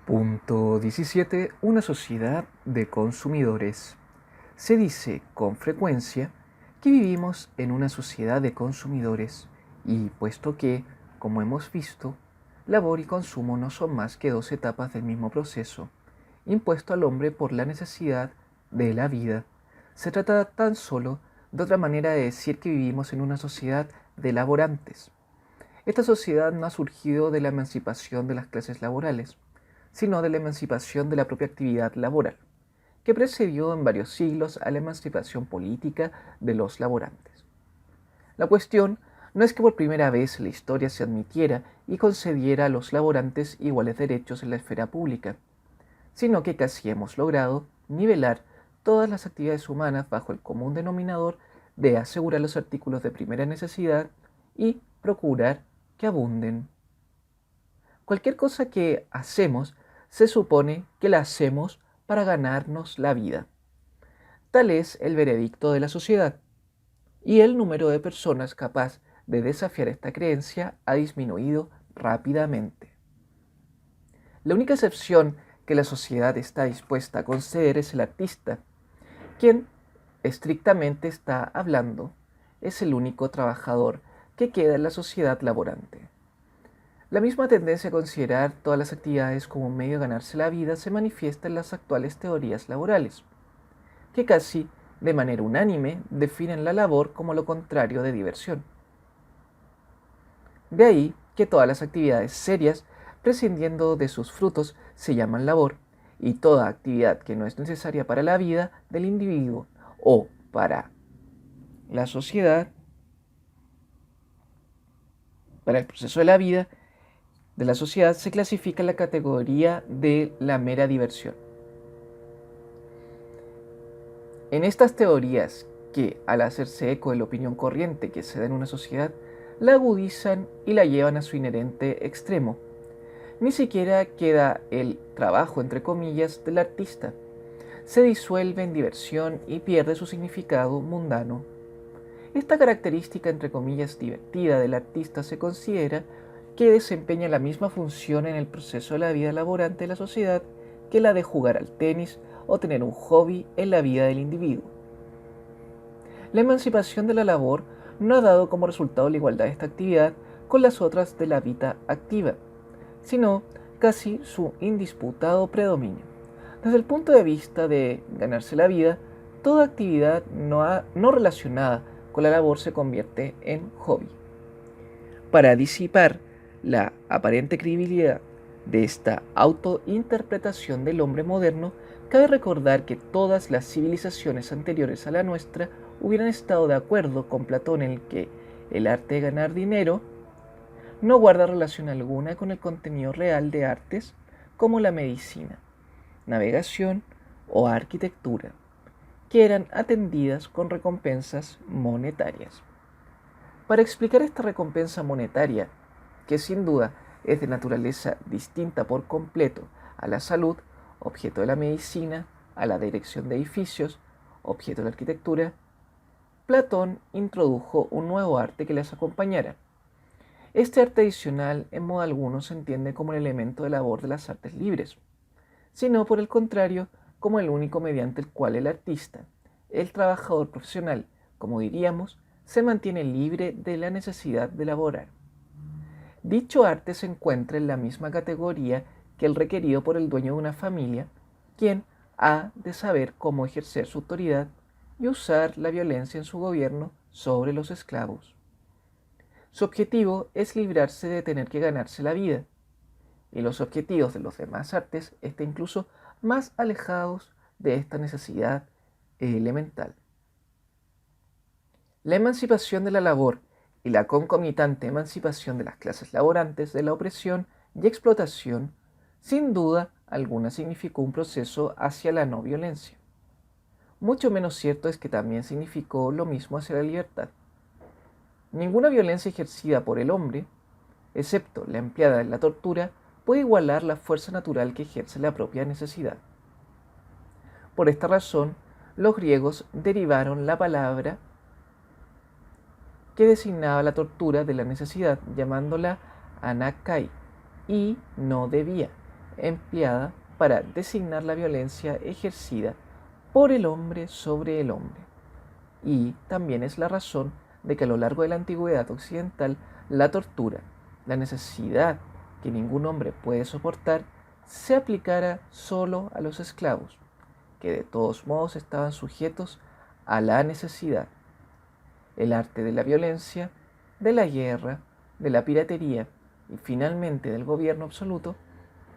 Punto 17. Una sociedad de consumidores. Se dice con frecuencia que vivimos en una sociedad de consumidores y puesto que, como hemos visto, labor y consumo no son más que dos etapas del mismo proceso, impuesto al hombre por la necesidad de la vida, se trata tan solo de otra manera de decir que vivimos en una sociedad de laborantes. Esta sociedad no ha surgido de la emancipación de las clases laborales, sino de la emancipación de la propia actividad laboral, que precedió en varios siglos a la emancipación política de los laborantes. La cuestión no es que por primera vez en la historia se admitiera y concediera a los laborantes iguales derechos en la esfera pública, sino que casi hemos logrado nivelar todas las actividades humanas bajo el común denominador de asegurar los artículos de primera necesidad y procurar que abunden. Cualquier cosa que hacemos se supone que la hacemos para ganarnos la vida. Tal es el veredicto de la sociedad, y el número de personas capaz de desafiar esta creencia ha disminuido rápidamente. La única excepción que la sociedad está dispuesta a conceder es el artista, quien, estrictamente está hablando, es el único trabajador que queda en la sociedad laborante. La misma tendencia a considerar todas las actividades como un medio de ganarse la vida se manifiesta en las actuales teorías laborales, que casi de manera unánime definen la labor como lo contrario de diversión. De ahí que todas las actividades serias, prescindiendo de sus frutos, se llaman labor, y toda actividad que no es necesaria para la vida del individuo o para la sociedad, para el proceso de la vida de la sociedad, se clasifica en la categoría de la mera diversión. En estas teorías, que al hacerse eco de la opinión corriente que se da en una sociedad, la agudizan y la llevan a su inherente extremo. Ni siquiera queda el trabajo, entre comillas, del artista. Se disuelve en diversión y pierde su significado mundano. Esta característica, entre comillas, divertida del artista se considera que desempeña la misma función en el proceso de la vida laborante de la sociedad que la de jugar al tenis o tener un hobby en la vida del individuo. La emancipación de la labor no ha dado como resultado la igualdad de esta actividad con las otras de la vida activa, sino casi su indisputado predominio. Desde el punto de vista de ganarse la vida, toda actividad no relacionada con la labor se convierte en hobby. Para disipar la aparente credibilidad de esta autointerpretación del hombre moderno, cabe recordar que todas las civilizaciones anteriores a la nuestra hubieran estado de acuerdo con Platón en el que el arte de ganar dinero no guarda relación alguna con el contenido real de artes como la medicina, navegación o arquitectura, que eran atendidas con recompensas monetarias. Para explicar esta recompensa monetaria, que sin duda es de naturaleza distinta por completo a la salud, objeto de la medicina, a la dirección de edificios, objeto de la arquitectura, Platón introdujo un nuevo arte que les acompañara. Este arte adicional en modo alguno se entiende como el elemento de labor de las artes libres, sino por el contrario como el único mediante el cual el artista, el trabajador profesional, como diríamos, se mantiene libre de la necesidad de laborar. Dicho arte se encuentra en la misma categoría que el requerido por el dueño de una familia, quien ha de saber cómo ejercer su autoridad y usar la violencia en su gobierno sobre los esclavos. Su objetivo es librarse de tener que ganarse la vida, y los objetivos de los demás artes están incluso más alejados de esta necesidad elemental. La emancipación de la labor y la concomitante emancipación de las clases laborantes de la opresión y explotación, sin duda alguna significó un proceso hacia la no violencia. Mucho menos cierto es que también significó lo mismo hacia la libertad. Ninguna violencia ejercida por el hombre, excepto la empleada en la tortura, puede igualar la fuerza natural que ejerce la propia necesidad. Por esta razón, los griegos derivaron la palabra que designaba la tortura de la necesidad, llamándola anakai, y no debía, empleada para designar la violencia ejercida por el hombre sobre el hombre. Y también es la razón de que a lo largo de la antigüedad occidental la tortura, la necesidad que ningún hombre puede soportar, se aplicara solo a los esclavos, que de todos modos estaban sujetos a la necesidad. El arte de la violencia, de la guerra, de la piratería y finalmente del gobierno absoluto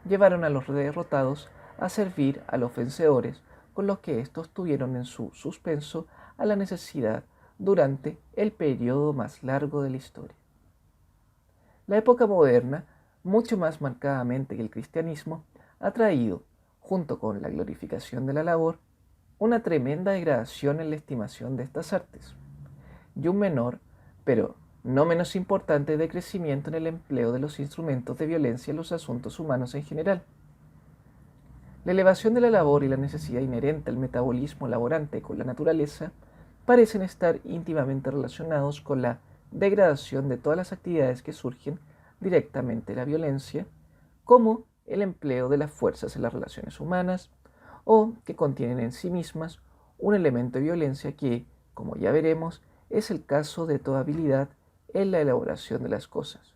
llevaron a los derrotados a servir a los vencedores, con los que éstos tuvieron en su suspenso a la necesidad durante el periodo más largo de la historia. La época moderna, mucho más marcadamente que el cristianismo, ha traído, junto con la glorificación de la labor, una tremenda degradación en la estimación de estas artes, y un menor, pero no menos importante, decrecimiento en el empleo de los instrumentos de violencia en los asuntos humanos en general. La elevación de la labor y la necesidad inherente al metabolismo laborante con la naturaleza parecen estar íntimamente relacionados con la degradación de todas las actividades que surgen directamente de la violencia, como el empleo de las fuerzas en las relaciones humanas, o que contienen en sí mismas un elemento de violencia que, como ya veremos, es el caso de toda habilidad en la elaboración de las cosas.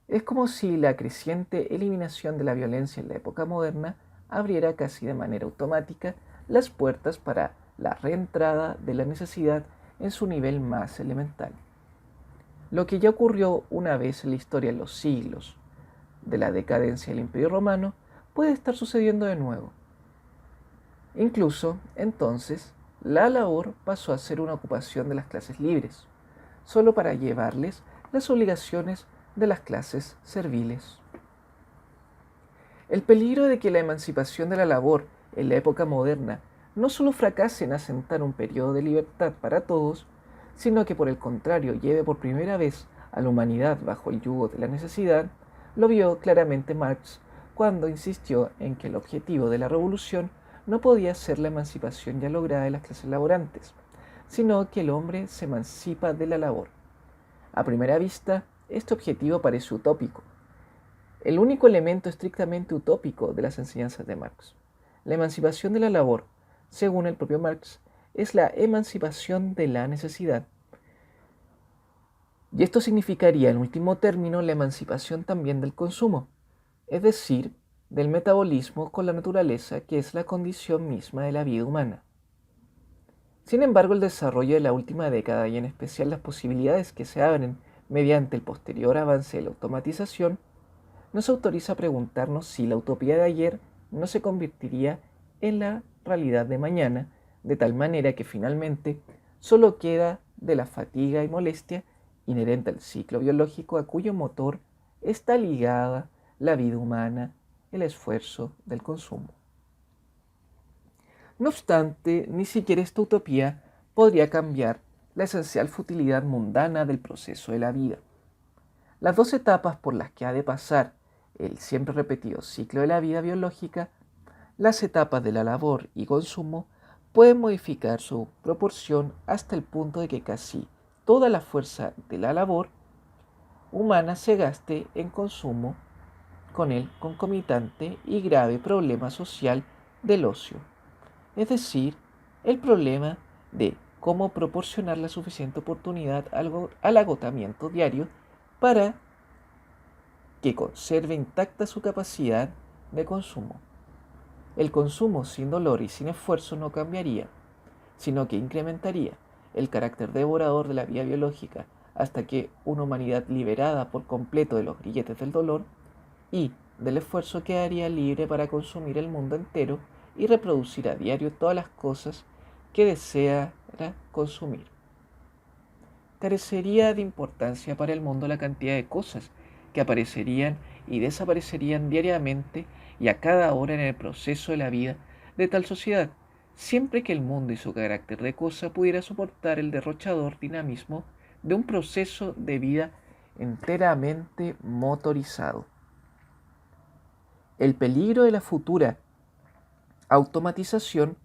Es como si la creciente eliminación de la violencia en la época moderna abriera casi de manera automática las puertas para la reentrada de la necesidad en su nivel más elemental. Lo que ya ocurrió una vez en la historia en los siglos de la decadencia del Imperio Romano puede estar sucediendo de nuevo. Incluso, entonces, la labor pasó a ser una ocupación de las clases libres, solo para llevarles las obligaciones de las clases serviles. El peligro de que la emancipación de la labor en la época moderna no solo fracase en asentar un periodo de libertad para todos, sino que por el contrario lleve por primera vez a la humanidad bajo el yugo de la necesidad, lo vio claramente Marx cuando insistió en que el objetivo de la revolución no podía ser la emancipación ya lograda de las clases laborantes, sino que el hombre se emancipa de la labor. A primera vista, este objetivo parece utópico, el único elemento estrictamente utópico de las enseñanzas de Marx. La emancipación de la labor, según el propio Marx, es la emancipación de la necesidad. Y esto significaría, en último término, la emancipación también del consumo, es decir, del metabolismo con la naturaleza, que es la condición misma de la vida humana. Sin embargo, el desarrollo de la última década y en especial las posibilidades que se abren mediante el posterior avance de la automatización, nos autoriza a preguntarnos si la utopía de ayer no se convertiría en la realidad de mañana, de tal manera que finalmente solo queda de la fatiga y molestia inherente al ciclo biológico a cuyo motor está ligada la vida humana, el esfuerzo del consumo. No obstante, ni siquiera esta utopía podría cambiar la esencial futilidad mundana del proceso de la vida. Las dos etapas por las que ha de pasar el siempre repetido ciclo de la vida biológica, las etapas de la labor y consumo, pueden modificar su proporción hasta el punto de que casi toda la fuerza de la labor humana se gaste en consumo, con el concomitante y grave problema social del ocio, es decir, el problema de cómo proporcionar la suficiente oportunidad al agotamiento diario para que conserve intacta su capacidad de consumo. El consumo sin dolor y sin esfuerzo no cambiaría, sino que incrementaría el carácter devorador de la vida biológica hasta que una humanidad liberada por completo de los grilletes del dolor y del esfuerzo quedaría libre para consumir el mundo entero y reproducir a diario todas las cosas que deseara consumir. Carecería de importancia para el mundo la cantidad de cosas que aparecerían y desaparecerían diariamente y a cada hora en el proceso de la vida de tal sociedad, siempre que el mundo y su carácter de cosa pudiera soportar el derrochador dinamismo de un proceso de vida enteramente motorizado. El peligro de la futura automatización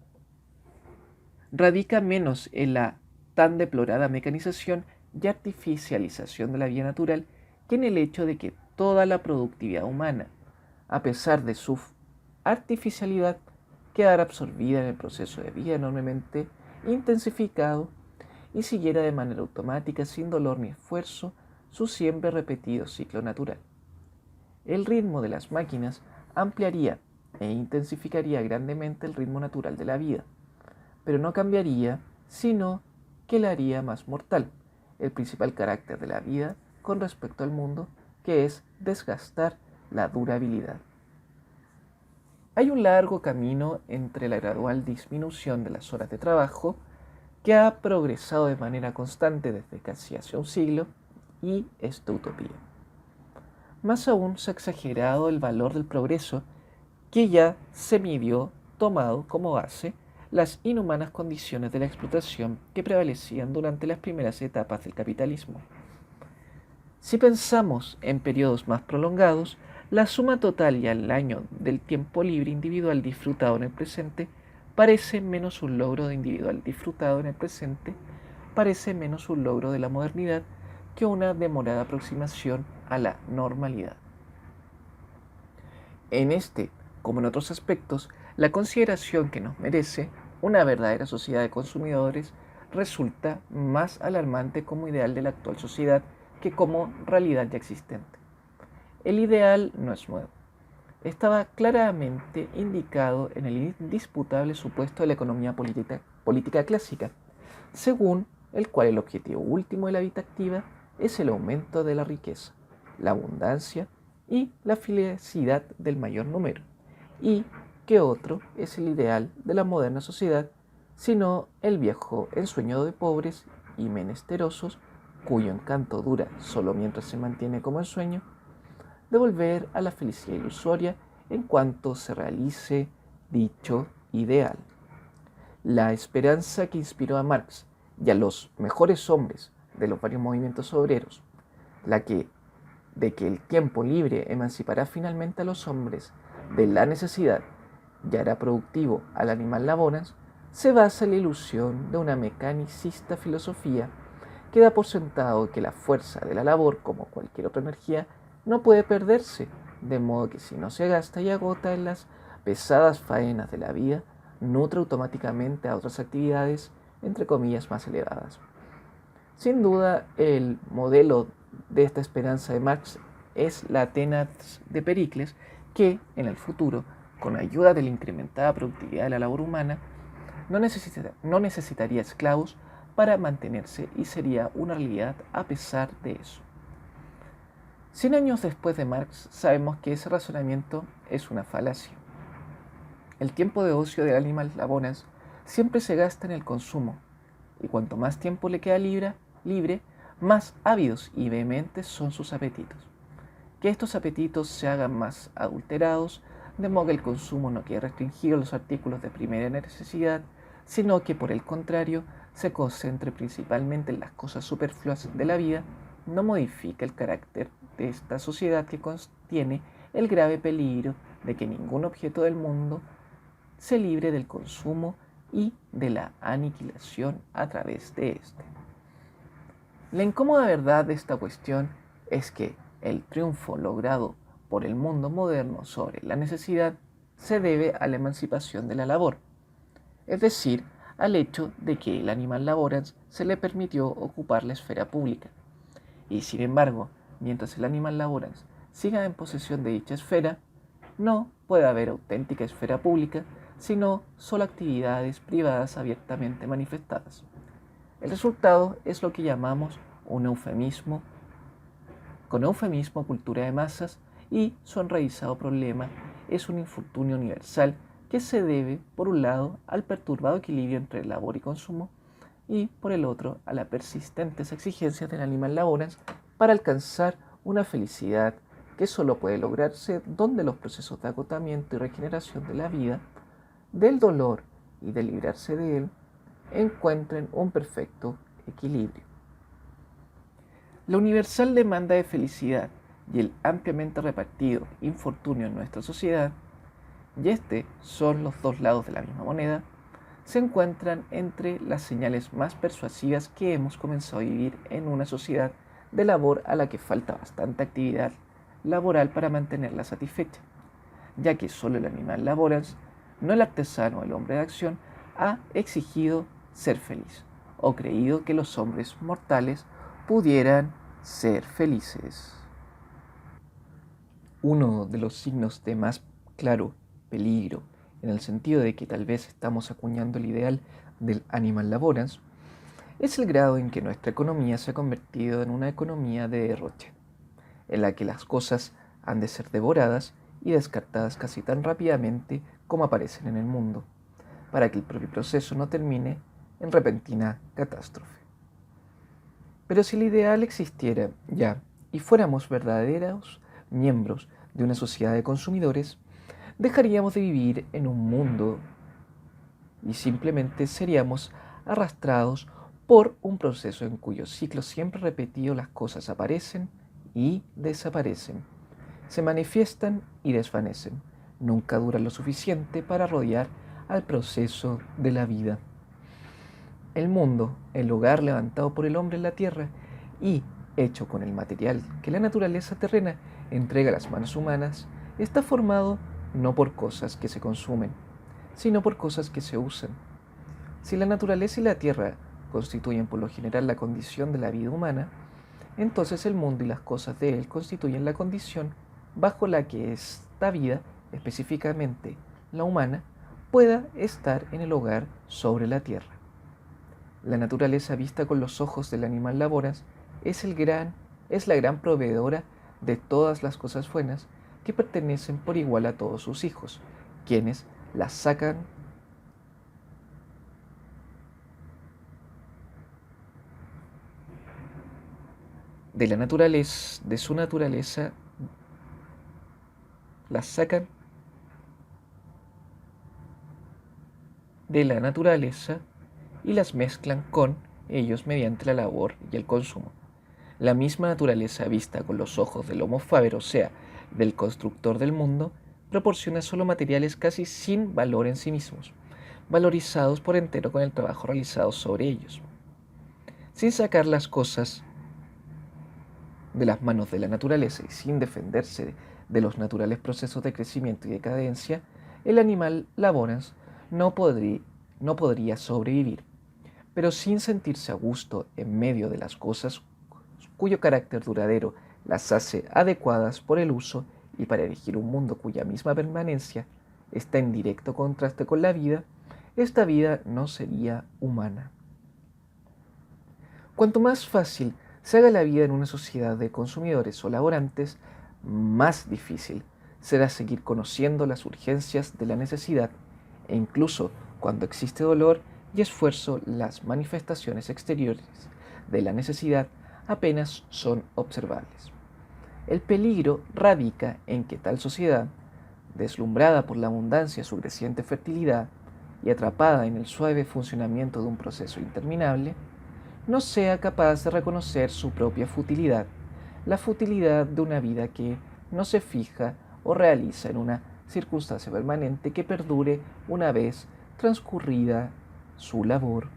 radica menos en la tan deplorada mecanización y artificialización de la vida natural que en el hecho de que toda la productividad humana, a pesar de su artificialidad, quedara absorbida en el proceso de vida enormemente intensificado y siguiera de manera automática, sin dolor ni esfuerzo, su siempre repetido ciclo natural. El ritmo de las máquinas ampliaría e intensificaría grandemente el ritmo natural de la vida, pero no cambiaría, sino que la haría más mortal, el principal carácter de la vida con respecto al mundo, que es desgastar la durabilidad. Hay un largo camino entre la gradual disminución de las horas de trabajo, que ha progresado de manera constante desde casi hace un siglo, y esta utopía. Más aún se ha exagerado el valor del progreso, que ya se midió tomado como base las inhumanas condiciones de la explotación que prevalecían durante las primeras etapas del capitalismo. Si pensamos en periodos más prolongados, la suma total y al año del tiempo libre individual disfrutado en el presente parece menos un logro de individual disfrutado en el presente, parece menos un logro de la modernidad que una demorada aproximación a la normalidad. En este, como en otros aspectos, la consideración que nos merece una verdadera sociedad de consumidores resulta más alarmante como ideal de la actual sociedad que como realidad ya existente. El ideal no es nuevo. Estaba claramente indicado en el indisputable supuesto de la economía política clásica, según el cual el objetivo último de la vida activa es el aumento de la riqueza, la abundancia y la felicidad del mayor número, y que otro es el ideal de la moderna sociedad, sino el viejo ensueño de pobres y menesterosos, cuyo encanto dura solo mientras se mantiene como ensueño, de volver a la felicidad ilusoria en cuanto se realice dicho ideal. La esperanza que inspiró a Marx y a los mejores hombres de los varios movimientos obreros, de que el tiempo libre emancipará finalmente a los hombres de la necesidad y hará productivo al animal laborans, se basa en la ilusión de una mecanicista filosofía que da por sentado que la fuerza de la labor, como cualquier otra energía, no puede perderse, de modo que si no se gasta y agota en las pesadas faenas de la vida, nutre automáticamente a otras actividades, entre comillas, más elevadas. Sin duda, el modelo de esta esperanza de Marx es la Atenas de Pericles, que en el futuro, con ayuda de la incrementada productividad de la labor humana, no necesitaría esclavos para mantenerse y sería una realidad a pesar de eso. 100 años después de Marx, sabemos que ese razonamiento es una falacia. El tiempo de ocio del animal laborans siempre se gasta en el consumo, y cuanto más tiempo le queda libre, más ávidos y vehementes son sus apetitos. Que estos apetitos se hagan más adulterados, de modo que el consumo no quede restringido a los artículos de primera necesidad, sino que por el contrario se concentre principalmente en las cosas superfluas de la vida, no modifica el carácter de esta sociedad que contiene el grave peligro de que ningún objeto del mundo se libre del consumo y de la aniquilación a través de éste. La incómoda verdad de esta cuestión es que el triunfo logrado por el mundo moderno sobre la necesidad se debe a la emancipación de la labor, es decir, al hecho de que el animal laborans se le permitió ocupar la esfera pública. Y sin embargo, mientras el animal laborans siga en posesión de dicha esfera, no puede haber auténtica esfera pública, sino solo actividades privadas abiertamente manifestadas. El resultado es lo que llamamos un eufemismo, con eufemismo cultura de masas, y su enraizado problema es un infortunio universal que se debe, por un lado, al perturbado equilibrio entre labor y consumo, y por el otro, a las persistentes exigencias del animal laborans para alcanzar una felicidad que solo puede lograrse donde los procesos de agotamiento y regeneración de la vida, del dolor y de librarse de él, encuentren un perfecto equilibrio. La universal demanda de felicidad y el ampliamente repartido infortunio en nuestra sociedad, y este son los dos lados de la misma moneda, se encuentran entre las señales más persuasivas que hemos comenzado a vivir en una sociedad de labor a la que falta bastante actividad laboral para mantenerla satisfecha. ya que solo el animal laborans, no el artesano o el hombre de acción, ha exigido ser feliz, o creído que los hombres mortales pudieran ser felices. Uno de los signos de más claro peligro, en el sentido de que tal vez estamos acuñando el ideal del animal laborans, es el grado en que nuestra economía se ha convertido en una economía de derroche, en la que las cosas han de ser devoradas y descartadas casi tan rápidamente como aparecen en el mundo, para que el propio proceso no termine en repentina catástrofe. Pero si el ideal existiera ya y fuéramos verdaderos miembros de una sociedad de consumidores, dejaríamos de vivir en un mundo y simplemente seríamos arrastrados por un proceso en cuyo ciclo siempre repetido las cosas aparecen y desaparecen, se manifiestan y desvanecen, nunca duran lo suficiente para rodear al proceso de la vida. El mundo, el hogar levantado por el hombre en la tierra y hecho con el material que la naturaleza terrena entrega a las manos humanas, está formado no por cosas que se consumen, sino por cosas que se usan. Si la naturaleza y la tierra constituyen por lo general la condición de la vida humana, entonces el mundo y las cosas de él constituyen la condición bajo la que esta vida, específicamente la humana, pueda estar en el hogar sobre la tierra. La naturaleza vista con los ojos del animal laboras es la gran proveedora de todas las cosas buenas que pertenecen por igual a todos sus hijos, quienes las sacan de la naturaleza, de su naturaleza, las sacan de la naturaleza y las mezclan con ellos mediante la labor y el consumo. La misma naturaleza vista con los ojos del Homo faber, o sea, del constructor del mundo, proporciona solo materiales casi sin valor en sí mismos, valorizados por entero con el trabajo realizado sobre ellos. Sin sacar las cosas de las manos de la naturaleza y sin defenderse de los naturales procesos de crecimiento y decadencia, el animal laborans no podría sobrevivir, pero sin sentirse a gusto en medio de las cosas cuyo carácter duradero las hace adecuadas por el uso y para erigir un mundo cuya misma permanencia está en directo contraste con la vida, esta vida no sería humana. Cuanto más fácil se haga la vida en una sociedad de consumidores o laborantes, más difícil será seguir conociendo las urgencias de la necesidad, e incluso cuando existe dolor y esfuerzo, las manifestaciones exteriores de la necesidad apenas son observables. El peligro radica en que tal sociedad, deslumbrada por la abundancia de su creciente fertilidad y atrapada en el suave funcionamiento de un proceso interminable, no sea capaz de reconocer su propia futilidad, la futilidad de una vida que no se fija o realiza en una circunstancia permanente que perdure una vez transcurrida su labor.